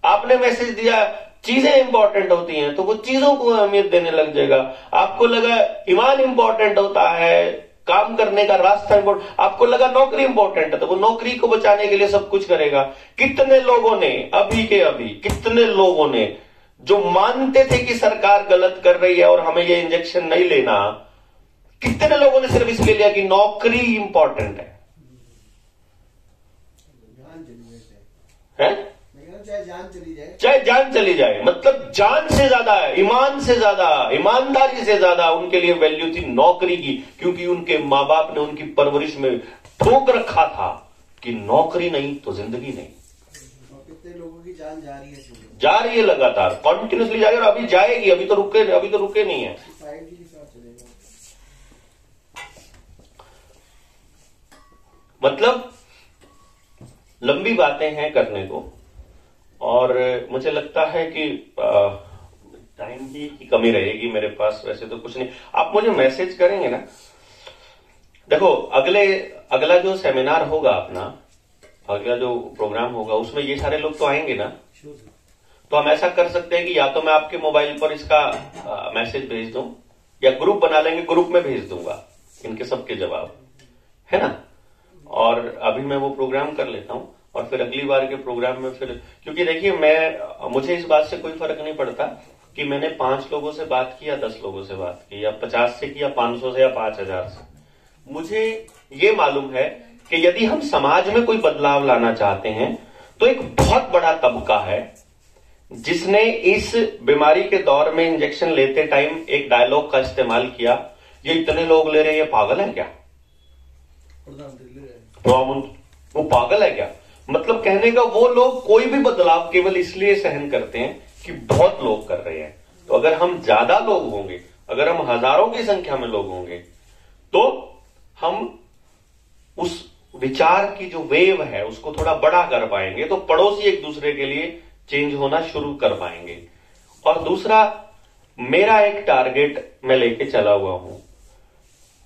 आपने मैसेज दिया चीजें इंपॉर्टेंट होती हैं, तो वो चीजों को अहमियत देने लग जाएगा। आपको लगा ईमान इंपॉर्टेंट होता है, काम करने का रास्ता इंपॉर्टेंट, आपको लगा नौकरी इंपॉर्टेंट है, तो वो नौकरी को बचाने के लिए सब कुछ करेगा। कितने लोगों ने अभी के अभी, कितने लोगों ने जो मानते थे कि सरकार गलत कर रही है और हमें ये इंजेक्शन नहीं लेना, कितने लोगों ने सिर्फ इसलिए लिया कि नौकरी इंपॉर्टेंट है? चाहे जान चली जाए, मतलब जान से ज्यादा, ईमान से ज्यादा, ईमानदारी से ज्यादा उनके लिए वैल्यू थी नौकरी की, क्योंकि उनके मां बाप ने उनकी परवरिश में ठोक रखा था कि नौकरी नहीं तो जिंदगी नहीं। कितने लोगों की जान जा रही है लगातार, कॉन्टिन्यूसली जा रही है, और अभी जाएगी, अभी तो रुके नहीं है। मतलब लंबी बातें हैं करने को, और मुझे लगता है कि टाइम की कमी रहेगी मेरे पास, वैसे तो कुछ नहीं। आप मुझे मैसेज करेंगे ना, देखो अगला जो सेमिनार होगा अपना, अगला जो प्रोग्राम होगा, उसमें ये सारे लोग तो आएंगे ना, तो हम ऐसा कर सकते हैं कि या तो मैं आपके मोबाइल पर इसका मैसेज भेज दूं, या ग्रुप बना लेंगे, ग्रुप में भेज दूंगा इनके सबके जवाब, है ना। और अभी मैं वो प्रोग्राम कर लेता हूं, और फिर अगली बार के प्रोग्राम में फिर, क्योंकि देखिए मुझे इस बात से कोई फर्क नहीं पड़ता कि मैंने 5 लोगों से बात की या 10 लोगों से बात की, या 50 से की, या 500 से, या 5,000 से। मुझे ये मालूम है कि यदि हम समाज में कोई बदलाव लाना चाहते हैं, तो एक बहुत बड़ा तबका है जिसने इस बीमारी के दौर में इंजेक्शन लेते टाइम एक डायलॉग का इस्तेमाल किया, ये इतने लोग ले रहे हैं, ये पागल है क्या? वो पागल है क्या? मतलब कहने का वो लोग कोई भी बदलाव केवल इसलिए सहन करते हैं कि बहुत लोग कर रहे हैं। तो अगर हम ज्यादा लोग होंगे, अगर हम हजारों की संख्या में लोग होंगे, तो हम उस विचार की जो वेव है उसको थोड़ा बड़ा कर पाएंगे, तो पड़ोसी एक दूसरे के लिए चेंज होना शुरू कर पाएंगे। और दूसरा, मेरा एक टारगेट मैं लेके चला हुआ हूं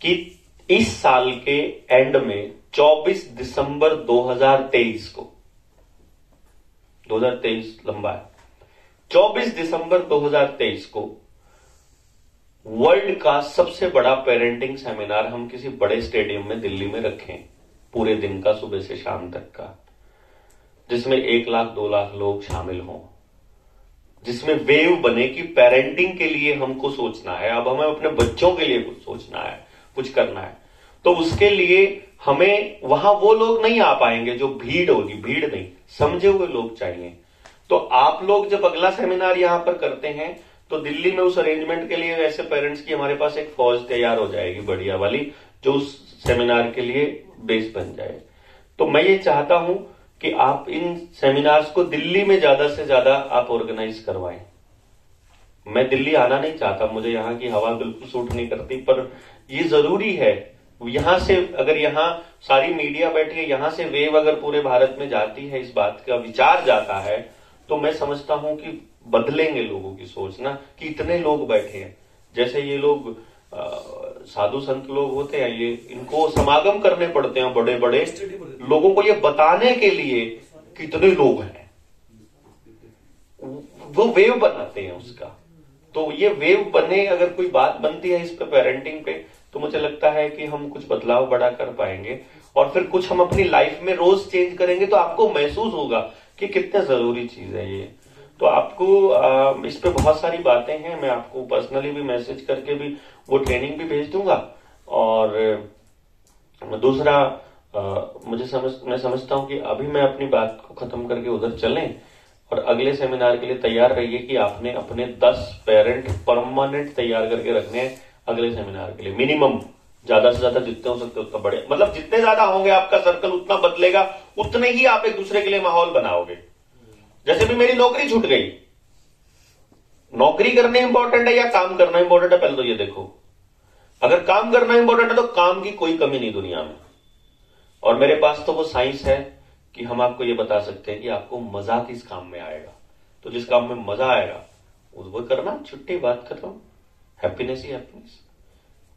कि इस साल के एंड में 24 दिसंबर 2023 को, 2023 लंबा है, 24 दिसंबर 2023 को वर्ल्ड का सबसे बड़ा पेरेंटिंग सेमिनार हम किसी बड़े स्टेडियम में दिल्ली में रखें, पूरे दिन का, सुबह से शाम तक का, जिसमें 1 लाख 2 लाख लोग शामिल हों, जिसमें वेव बने कि पेरेंटिंग के लिए हमको सोचना है, अब हमें अपने बच्चों के लिए कुछ सोचना है, कुछ करना है। तो उसके लिए हमें वहां वो लोग नहीं आ पाएंगे जो भीड़ होगी, भीड़ नहीं, समझे हुए लोग चाहिए। तो आप लोग जब अगला सेमिनार यहां पर करते हैं तो दिल्ली में उस अरेंजमेंट के लिए ऐसे पेरेंट्स की हमारे पास एक फौज तैयार हो जाएगी बढ़िया वाली, जो उस सेमिनार के लिए बेस बन जाए। तो मैं ये चाहता हूं कि आप इन सेमिनार्स को दिल्ली में ज्यादा से ज्यादा आप ऑर्गेनाइज करवाएं। मैं दिल्ली आना नहीं चाहता, मुझे यहाँ की हवा बिल्कुल सूट नहीं करती, पर ये जरूरी है। यहां से अगर यहाँ सारी मीडिया बैठी है, यहां से वेव अगर पूरे भारत में जाती है, इस बात का विचार जाता है, तो मैं समझता हूं कि बदलेंगे लोगों की सोच ना, कि इतने लोग बैठे हैं। जैसे ये लोग साधु संत लोग होते हैं, ये इनको समागम करने पड़ते हैं बड़े बड़े लोगों को ये बताने के लिए कितने लोग हैं, वो वेव बनाते हैं उसका। तो ये वेव बने, अगर कोई बात बनती है इस पे पेरेंटिंग पे, तो मुझे लगता है कि हम कुछ बदलाव बड़ा कर पाएंगे और फिर कुछ हम अपनी लाइफ में रोज चेंज करेंगे, तो आपको महसूस होगा कि कितने जरूरी चीज है ये। तो आपको इस पे बहुत सारी बातें हैं, मैं आपको पर्सनली भी मैसेज करके भी वो ट्रेनिंग भी भेज दूंगा। और दूसरा मैं समझता हूं कि अभी मैं अपनी बात को खत्म करके उधर चलें और अगले सेमिनार के लिए तैयार रहिए कि आपने अपने 10 पेरेंट परमानेंट तैयार करके रखने हैं अगले सेमिनार के लिए। मिनिमम, ज्यादा से ज्यादा जितने हो सकते उतना बड़े, मतलब जितने ज्यादा होंगे आपका सर्कल उतना बदलेगा, उतने ही आप एक दूसरे के लिए माहौल बनाओगे। जैसे भी मेरी नौकरी छूट गई, नौकरी करना इंपॉर्टेंट है या काम करना इंपॉर्टेंट है, पहले तो ये देखो। अगर काम करना इंपॉर्टेंट है तो काम की कोई कमी नहीं दुनिया में। और मेरे पास तो वो साइंस है कि हम आपको ये बता सकते हैं कि आपको मजा किस काम में आएगा। तो जिस काम में मजा आएगा वो करना, छुट्टी, बात खत्म, हैप्पीनेस ही हैप्पीनेस।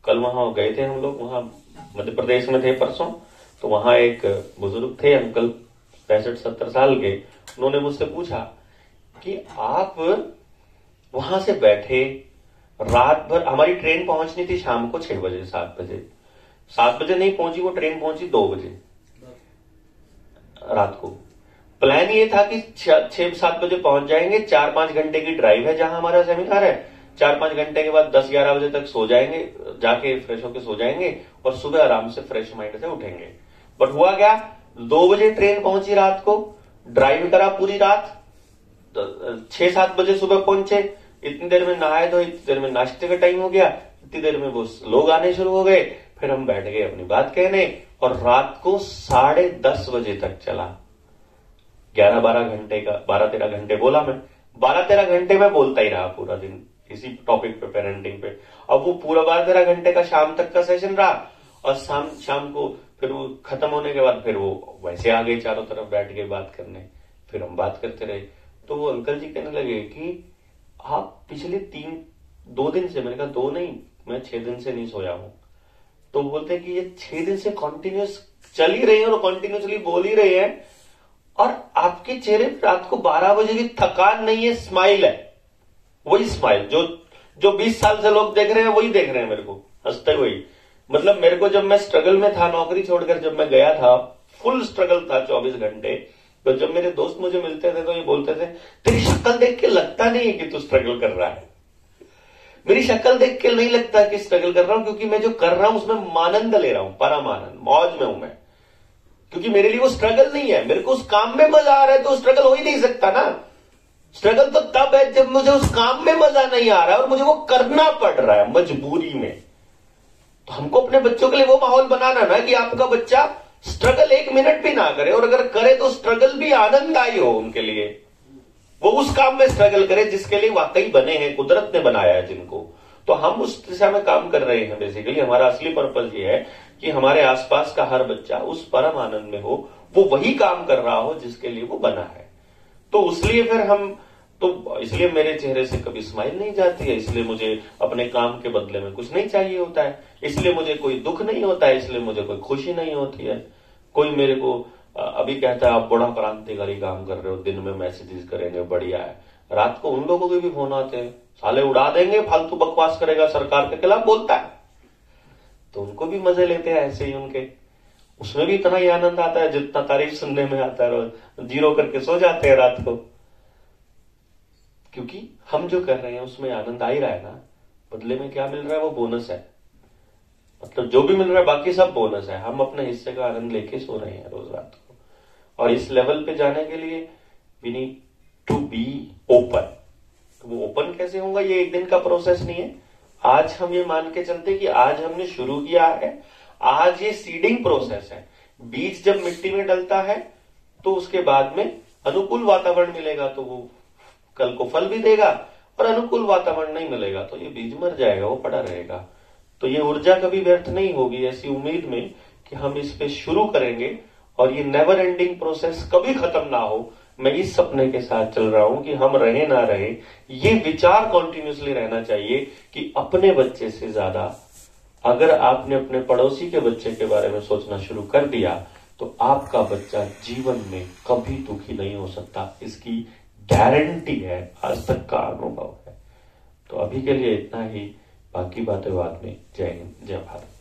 कल वहां गए थे हम लोग, वहां मध्य प्रदेश में थे परसों, तो वहां एक बुजुर्ग थे अंकल 65-70 साल के। उन्होंने मुझसे पूछा कि आप वहां से बैठे रात भर, हमारी ट्रेन पहुंचनी थी शाम को 6 बजे, 7 बजे नहीं पहुंची वो ट्रेन, पहुंची 2 बजे रात को। प्लान ये था कि 6-7 बजे पहुंच जाएंगे, 4-5 घंटे की ड्राइव है जहां हमारा सेमिनार है, 4-5 घंटे के बाद 10-11 बजे तक सो जाएंगे, जाके फ्रेश होके सो जाएंगे और सुबह आराम से फ्रेश माइंड से उठेंगे। बट हुआ क्या, 2 बजे ट्रेन पहुंची रात को, ड्राइव करा पूरी रात, 6-7 बजे सुबह पहुंचे, इतनी देर में नहाए धोए, इतनी देर में नाश्ते का टाइम हो गया, इतनी देर में वो लोग आने शुरू हो गए, फिर हम बैठ गए अपनी बात कहने और रात को 10:30 बजे तक चला। 11-12 घंटे का, 12-13 घंटे बोला मैं, 12-13 घंटे में बोलता ही रहा पूरा दिन इसी टॉपिक पे, पेरेंटिंग पे। अब वो पूरा 12-13 घंटे का शाम तक का सेशन रहा और शाम को फिर वो खत्म होने के बाद फिर वो वैसे आ गए, चारों तरफ बैठ गए बात करने, फिर हम बात करते रहे। तो वो अंकल जी कहने लगे कि आप पिछले 2 दिन से, मैंने कहा 2 नहीं, मैं 6 दिन से नहीं सोया हूं। तो बोलते हैं कि ये 6 दिन से कंटिन्यूस चल ही रहे हैं और कंटिन्यूसली बोल ही रहे हैं और आपके चेहरे पर रात को 12 बजे भी थकान नहीं है, स्माइल है, वही स्माइल जो 20 साल से लोग देख रहे हैं वही देख रहे हैं मेरे को हंसते हुए। मतलब मेरे को जब मैं स्ट्रगल में था, नौकरी छोड़कर जब मैं गया था, फुल स्ट्रगल था 24 घंटे, तो जब मेरे दोस्त मुझे मिलते थे तो ये बोलते थे तेरी शक्ल देख के लगता नहीं है कि तू स्ट्रगल कर रहा है। मेरी शक्ल देख के नहीं लगता कि स्ट्रगल कर रहा हूं, क्योंकि मैं जो कर रहा हूं उसमें आनंद ले रहा हूं, परम आनंद, मौज में हूं मैं, क्योंकि मेरे लिए वो स्ट्रगल नहीं है। मेरे को उस काम में मजा आ रहा है तो स्ट्रगल हो ही नहीं सकता ना। स्ट्रगल तो तब है जब मुझे उस काम में मजा नहीं आ रहा है और मुझे वो करना पड़ रहा है मजबूरी में। तो हमको अपने बच्चों के लिए वो माहौल बनाना ना कि आपका बच्चा स्ट्रगल 1 मिनट भी ना करे, और अगर करे तो स्ट्रगल भी आनंददायी हो उनके लिए, वो उस काम में स्ट्रगल करे जिसके लिए वाकई बने हैं, कुदरत ने बनाया है जिनको। तो हम उस दिशा में काम कर रहे हैं। बेसिकली हमारा असली पर्पज ये है कि हमारे आसपास का हर बच्चा उस परम आनंद में हो, वो वही काम कर रहा हो जिसके लिए वो बना है। तो इसलिए फिर इसलिए मेरे चेहरे से कभी स्माइल नहीं जाती है, इसलिए मुझे अपने काम के बदले में कुछ नहीं चाहिए होता है, इसलिए मुझे कोई दुख नहीं होता है, इसलिए मुझे कोई खुशी नहीं होती है। कोई मेरे को अभी कहता है आप बड़ा क्रांतिकारी काम कर रहे हो, दिन में मैसेजेस करेंगे, बढ़िया है, रात को उन लोगों के भी फोन आते हैं, साले उड़ा देंगे, फालतू बकवास करेगा, सरकार के खिलाफ बोलता है, तो उनको भी मजे लेते हैं ऐसे ही उनके, उसमें भी इतना ही आनंद आता है जितना तारीफ सुनने में आता है, जीरो करके सो जाते हैं रात को, क्योंकि हम जो कर रहे हैं उसमें आनंद आ ही रहा है ना। बदले में क्या मिल रहा है वो बोनस है, मतलब जो भी मिल रहा है बाकी सब बोनस है, हम अपने हिस्से का आनंद लेके सो रहे हैं रोज रात को। और इस लेवल पे जाने के लिए we need to be open. तो वो ओपन कैसे होगा, ये एक दिन का प्रोसेस नहीं है। आज हम ये मान के चलते कि आज हमने शुरू किया है, आज ये सीडिंग प्रोसेस है। बीज जब मिट्टी में डलता है तो उसके बाद में अनुकूल वातावरण मिलेगा तो वो कल को फल भी देगा, और अनुकूल वातावरण नहीं मिलेगा तो ये बीज मर जाएगा, वो पड़ा रहेगा। तो ये ऊर्जा कभी व्यर्थ नहीं होगी, ऐसी उम्मीद में कि हम इस पे शुरू करेंगे और ये नेवर एंडिंग प्रोसेस कभी खत्म ना हो। मैं इस सपने के साथ चल रहा हूं कि हम रहे ना रहे, ये विचार कॉन्टिन्यूसली रहना चाहिए कि अपने बच्चे से ज्यादा अगर आपने अपने पड़ोसी के बच्चे के बारे में सोचना शुरू कर दिया तो आपका बच्चा जीवन में कभी दुखी नहीं हो सकता। इसकी गारंटी है, आज तक का अनुभव है। तो अभी के लिए इतना ही, बाकी बातें बाद में। जय हिंद, जय भारत।